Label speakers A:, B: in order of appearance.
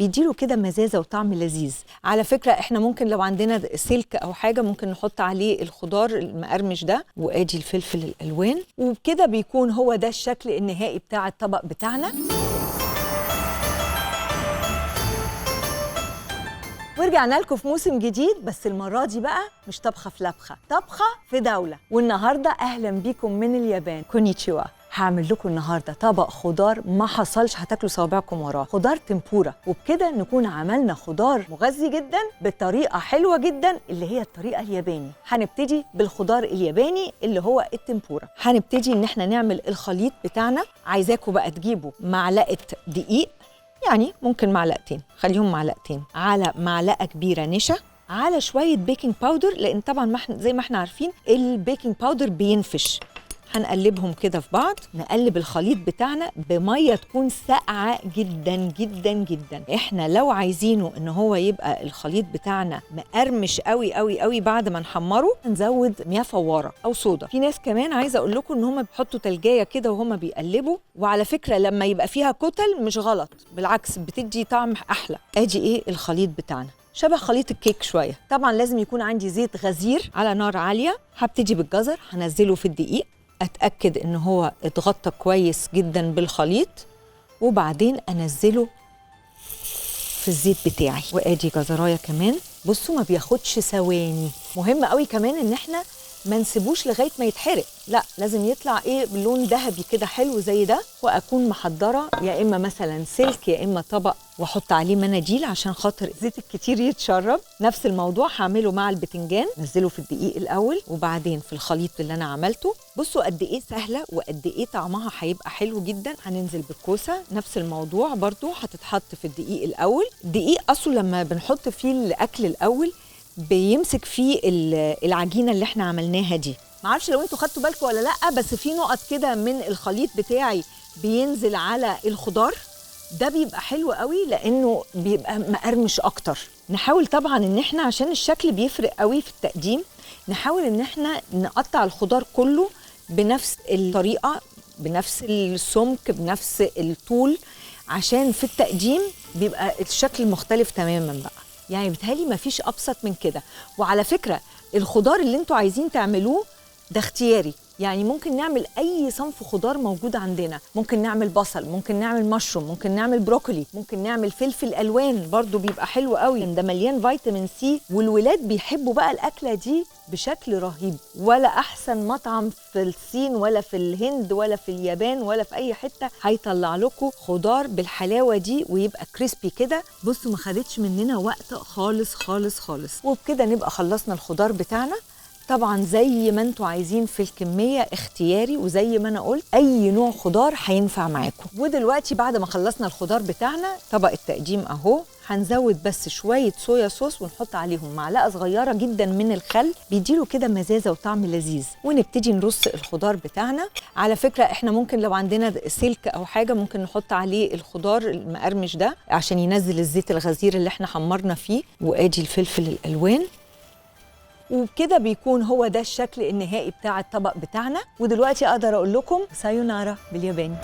A: بيديله كده مزازه وطعم لذيذ. على فكره احنا ممكن لو عندنا سلك او حاجه ممكن نحط عليه الخضار المقرمش ده، وادي الفلفل الالوان، وبكده بيكون هو ده الشكل النهائي بتاع الطبق بتاعنا. ورجعنا لكم في موسم جديد، بس المرة دي بقى مش طبخة في لبخة، طبخة في دولة. والنهاردة أهلا بيكم من اليابان، كونيتشيوا. هعمل لكم النهاردة طبق خضار ما حصلش هتاكلوا صوابعكم وراه، خضار تمبورا. وبكده نكون عملنا خضار مغذي جدا بطريقة حلوة جدا اللي هي الطريقة الياباني. هنبتدي بالخضار الياباني اللي هو التمبورا. هنبتدي ان احنا نعمل الخليط بتاعنا. عايزاكم بقى تجيبوا معلقة دقيق، يعني ممكن معلقتين، خليهم معلقتين، على معلقة كبيرة نشا، على شوية بيكنج باودر، لأن طبعا زي ما احنا عارفين البيكنج باودر بينفش. هنقلبهم كده في بعض. نقلب الخليط بتاعنا بمية تكون ساقعة جدا جدا جدا. احنا لو عايزينه ان هو يبقى الخليط بتاعنا مقرمش قوي قوي قوي بعد ما نحمره، نزود مياه فوارة او صودا. في ناس كمان عايزة اقول لكم ان هم بيحطوا تلجاية كده وهم بيقلبوا، وعلى فكرة لما يبقى فيها كتل مش غلط، بالعكس بتدي طعم احلى. ادي ايه الخليط بتاعنا، شبه خليط الكيك شوية. طبعا لازم يكون عندي زيت غزير على نار عالية. هبتدي بالجزر، هنزله في الدقيق، اتاكد ان هو اتغطى كويس جدا بالخليط، وبعدين انزله في الزيت بتاعي. وادي جزرايه كمان، بصوا ما بياخدش ثواني. مهم قوي كمان ان احنا ما نسيبوش لغايه ما يتحرق، لا لازم يطلع ايه بلون ذهبي كده حلو زي ده. واكون محضره يا اما مثلا سلك يا اما طبق، واحط عليه مناديل عشان خاطر الزيت الكتير يتشرب. نفس الموضوع هعمله مع البتنجان، نزله في الدقيق الاول وبعدين في الخليط اللي انا عملته. بصوا قد ايه سهله وقد ايه طعمها هيبقى حلو جدا. هننزل بالكوسه، نفس الموضوع برضو هتتحط في الدقيق الاول. الدقيق اصله لما بنحط فيه الاكل الاول بيمسك فيه العجينه اللي احنا عملناها دي. معرفش لو انتوا خدتوا بالكم ولا لا، بس في نقط كده من الخليط بتاعي بينزل على الخضار ده، بيبقى حلو قوي لانه بيبقى مقرمش اكتر. نحاول طبعا ان احنا عشان الشكل بيفرق قوي في التقديم، نحاول ان احنا نقطع الخضار كله بنفس الطريقه، بنفس السمك، بنفس الطول، عشان في التقديم بيبقى الشكل مختلف تماما بقى. يعني بيتهيألي مفيش أبسط من كده. وعلى فكرة الخضار اللي انتوا عايزين تعملوه ده اختياري، يعني ممكن نعمل أي صنف خضار موجود عندنا. ممكن نعمل بصل، ممكن نعمل مشروم، ممكن نعمل بروكولي، ممكن نعمل فلفل ألوان برضو بيبقى حلو قوي، ده مليان فيتامين سي. والولاد بيحبوا بقى الأكلة دي بشكل رهيب. ولا أحسن مطعم في الصين ولا في الهند ولا في اليابان ولا في أي حتة هيطلع لكم خضار بالحلاوة دي ويبقى كريسبي كده. بصوا ما خدتش مننا وقت خالص خالص خالص. وبكده نبقى خلصنا الخضار بتاعنا. طبعا زي ما انتوا عايزين في الكمية اختياري، وزي ما انا قلت اي نوع خضار هينفع معاكم. ودلوقتي بعد ما خلصنا الخضار بتاعنا، طبق التقديم اهو. هنزود بس شوية صويا صوص ونحط عليهم معلقة صغيرة جدا من الخل، بيديله كده مزازة وطعم لذيذ. ونبتدي نرص الخضار بتاعنا. على فكرة احنا ممكن لو عندنا سلك او حاجة ممكن نحط عليه الخضار المقرمش ده عشان ينزل الزيت الغزير اللي احنا حمرنا فيه. وادي الفلفل الالوان. وبكده بيكون هو ده الشكل النهائي بتاع الطبق بتاعنا. ودلوقتي اقدر اقول لكم سايونارا بالياباني.